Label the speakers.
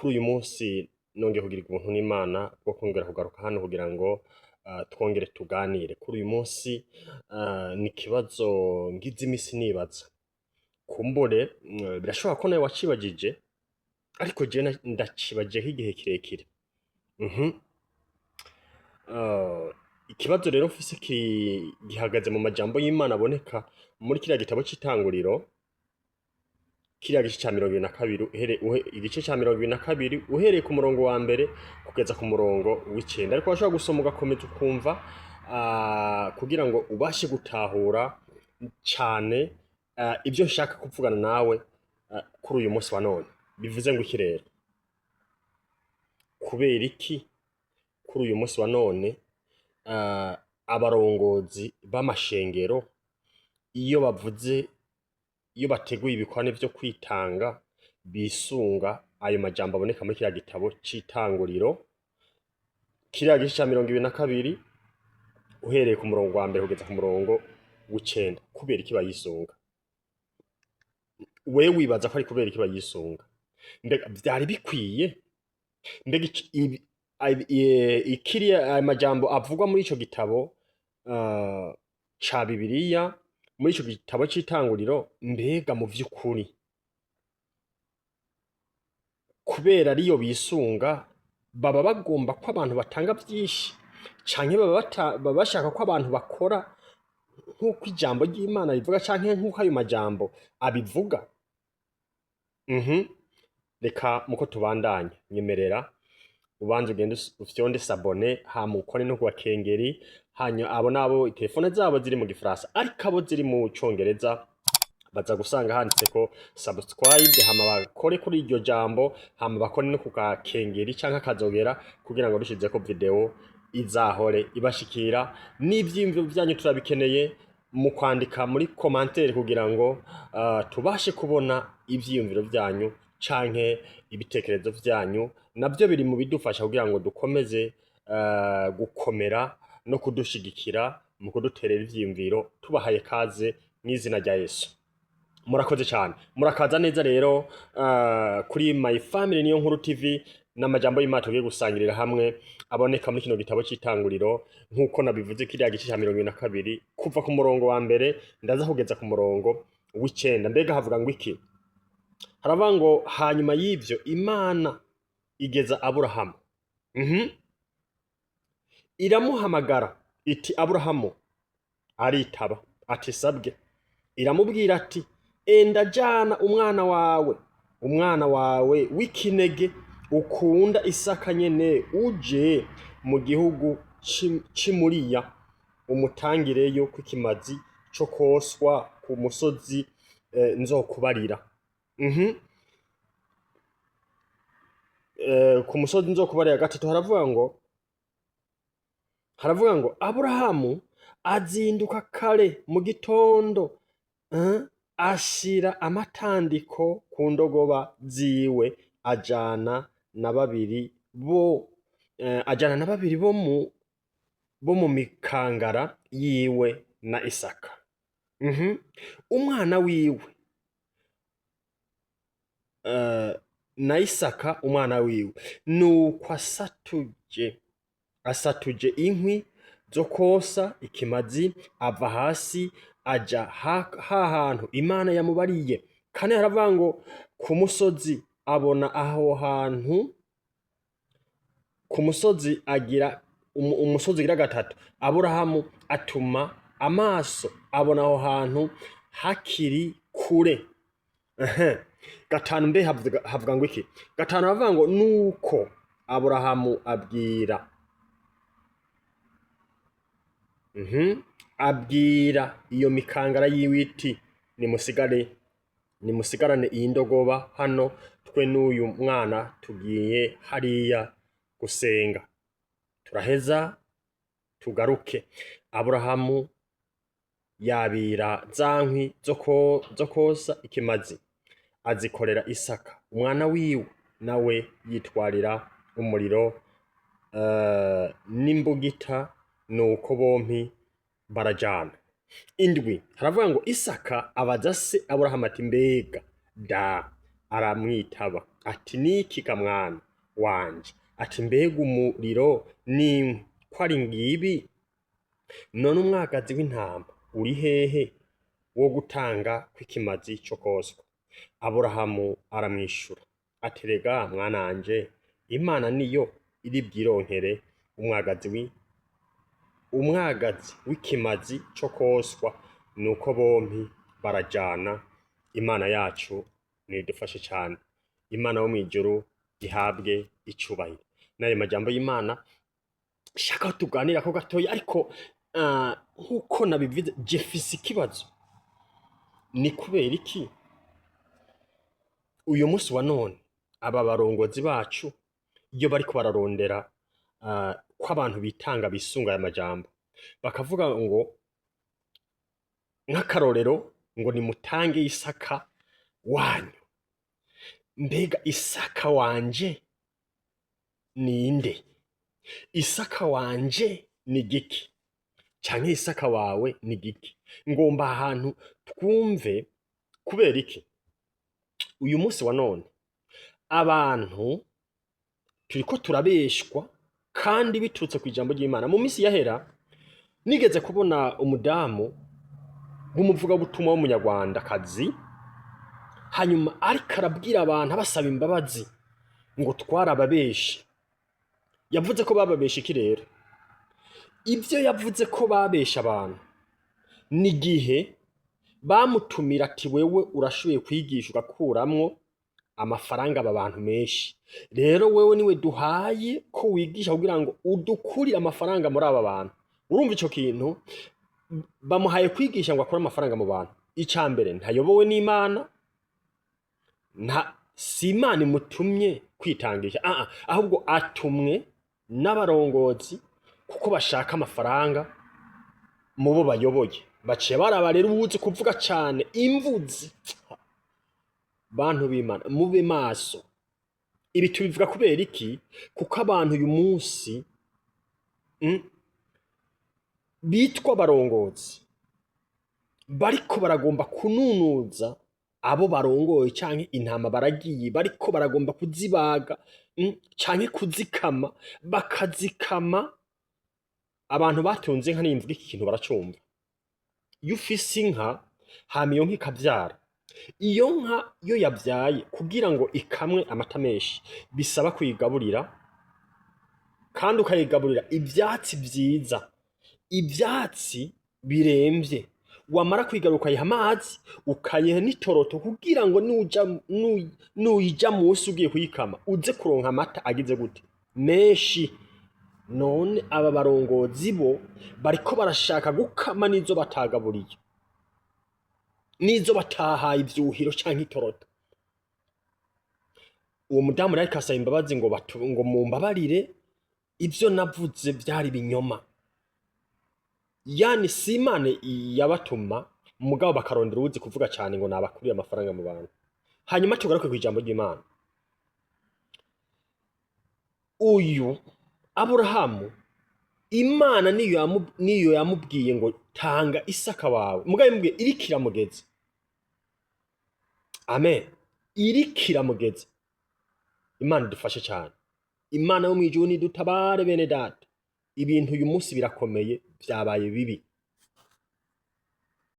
Speaker 1: kuri uyu munsi nongeye kugira ubuntu n'Imana bwo kongera kugaruka hano kugira ngo twongere tuganire. Kuri uyu munsi ni ikibazo ngize imisi nibaza. Kumbure birashobora ko nawe wacibagije, ariko je ndacibajeho igihe kirekire. Ikibazo rero mfise gihagaze mu majambo y'Imana aboneka muri kiriya gitabo c'itanguriro, kiriya gice ca 22 igice ca 22 uhereye ku murongo wa mbere kugeza ku murongo w'icenda. Ariko washobora gusoma ugakomeza ukumva kugira ngo ubashe gutahura cane ibyo nshaka kuvugana nawe kuri uyu munsi wa none. Bivuze ngo iki rero? Kubera iki kuri uyu munsi wa none abarongozi b'amashengero iyo bateguye ibikorane vyo kwitanga bisunga ayo majambo aboneka muri kiriya gitabo c'itanguriro, kiriya gice ca 22 uhereye ku murongo wa mbere kugeza ku murongo w'icenda? Kubera iki bayisunga? Wewe wibaza ko ari kubera iki bayisunga? Mbega vyari bikwiye? Mbega aya majambo avugwa muri ico gitabo ca Bibiliya, muri ico gitabo c'itanguriro, mbega mu vy'ukuri kubera ariyo bisunga baba bagomba ko abantu batanga vyinshi, canke baba bashaka ko abantu bakora nk'uko ijambo ry'Imana rivuga, canke nk'uko ayo majambo abivuga? Reka muko tubandanya, nyemerera ubanze ugende ufyonde sabone, hama ukore no kubakengeri, hanyuma abo nabo telefone zabo ziri mu gifaransa, ariko abo ziri mu congereza baza gusanga handitseko subscribe, hama bakore kuri iryo jambo, hama bakore no kugakengeri canke akazogera, kugira ngo dushizeko video izahore ibashikira. N'ivyiyumviro vyanyu turabikeneye mu kwandika muri commentaire kugira ngo tubashe kubona ivyiyumviro vyanyu canke ibitekerezo vyanyu, navyo biri mu bidufasha kugira ngo dukomeze gukomera no kudushigikira mu kuduterera ivyiyumviro. Tubahaye kaze mw'izina rya Yesu. Murakoze cyane, murakaza neza rero kuri My Family Niyo Nkuru TV, n'amajambo y'Imana tugiye gusangirira hamwe aboneka muri kino gitabo c'itanguriro, nk'uko nabivuze kiriya gice ca 22 kuva ku murongo wa mbere ndaza kugeza ku murongo w'icenda. Mbega havuga ngo iki? Haravuga ngo hanyuma y'ivyo Imana igeza Aburahamu, iramuhamagara iti Aburahamu, aritaba ati sabwe. Iramubwira ati enda jana umwana wawe w'ikinege ukunda Isaka nyene, uje mu gihugu c'Imuriya, umutangireyo kw'ikimazi co koswa ku musozi nzokubarira. Ku musozi nzokubarira. Gatatu haravuga ngo Aburahamu azinduka kare mu gitondo, ashira amatandiko ku ndogoba ziwe, ajana na babiri bo mu mikangara yiwe na Isaka, umwana wiwe, na Isaka umwana wiwe. Nuko asatuje inkwi zo kosa ikimazi, ava hasi aja hantu Imana yamubariye. Kane haravuga ngo ku musozi abona aho hantu, ku musozi umusozi gira gatatu Aburahamu atuma amaso abona aho hantu hakiri kure. Gatanu mbe havuga ngo iki? Gatanu havuga ngo nuko Aburahamu abwira iyo mikangara yiwiti, nimusigarane iyi ndogoba hano, twe n'uyu mwana tugiye hariya gusenga, turaheza tugaruke. Aburahamu yabira za nkwi zo kosa ikimazi, azikorera Isaka umwana wiwe, nawe yitwarira umuriro n'imbugita, nuko bompi barajana. Indwi haravuga ngo Isaka abaza se Aburahamu ati mbega aramwitaba ati niki ga mwana wanje, ati mbega umuriro n'inkwi ko ari ngibi, none umwagazi w'intama uri hehe wo gutanga kw'ikimazi co koswa? Aburahamu aramwishura ati rega mwananje, Imana niyo iri bwironkere umwagazi w'ikimazi co koswa. Nuko bompi barajana. Imana yacu nidufashe cyane. Imana wo mw'ijuru ihabwe icubahiro. N'ayo majambo y'Imana shaka tuganira ko gatoya, ariko nkuko nabivuze jefise ikibazo, ni kubera iki uyu munsi wa none aba barongozi bacu iyo bariko bararondera ko abantu bitanga bisunga aya majambo, bakavuga ngo nk'akarorero ngo nimutange isaka wanyu. Mbega isaka wanje ninde? Isaka wanje ni giki? Canke isaka wawe ni giki? Ngomba ahantu twumve kubera iki uyu munsi wa none abantu turiko turabeshwa kandi biturutse ku ijambo ry'Imana. Mu minsi yahera nigeze kubona umudamu w'umuvuga butumwa w'umunyarwandakazi, hanyuma ariko arabwira abantu abasaba imbabazi ngo twarababeshe. Yavuze ko bababeshe iki rero? Ibyo yavuze ko babesha abantu ni gihe bamutumira ati wewe urashoboye kwigisha ugakuramwo amafaranga aba bantu menshi, rero wewe niwe duhaye ko wigisha kugira ngo udukurire amafaranga muri aba bantu. Urumva ico kintu? Bamuhaye kwigisha ngo akore amafaranga mu bantu. Icambere ntayobowe n'Imana, si Imana imutumye kwitangisha, ahubwo atumwe n'abarongozi kuko bashaka amafaranga mu bo bayoboye. Baciye baraba rero ubuzi kuvuga cane imvuzi. Bantu b'Imana mube maso. Ibi tubivuga kubera iki? Kuko abantu uyu munsi bitwa barongozi bariko baragomba kununuza abo barongoye, canke intama baragiye bariko baragomba kuzibaga canke kuzikama, bakazikama. Abantu batunze inka nimvuga iki kintu baracumva. Iyo ufise inka hama iyo nka ikavyara, iyo nka yo yavyaye kugira ngo ikamwe amata menshi bisaba kuyigaburira, kandi ukayigaburira ivyatsi vyiza, ivyatsi biremvye. Wamara kwigaruka ukayiha amazi, ukayiha n'itoroto kugira ngo nuyija musi ugiye kuyikama uze kuronka amata agize gute? Menshi. None aba barongozi bo bariko barashaka gukama nizo batagaburiye, nizo batahaye ivyuhiro canke itoroto. Uwo mudamu rero akasaba imbabazi ngo mumbabarire, ivyo navuze vyari binyoma. Yani si Imana yabatuma, mugabo bakarondera uzi kuvuga cane ngo nabakuriye amafaranga mu bantu. Hanyuma tugaruke ku ijambo ry'Imana. Uyu Aburahamu, Imana niyo yamubwiye ngo tanga isaka wawe, mugabo yamubwiye iriko iramugeze. Amen. Iriko iramugeze. Imana idufashe cyane. Imana yo mw'ijuru nidutabare bene data. Ibintu uyu munsi birakomeye, vyabaye bibi.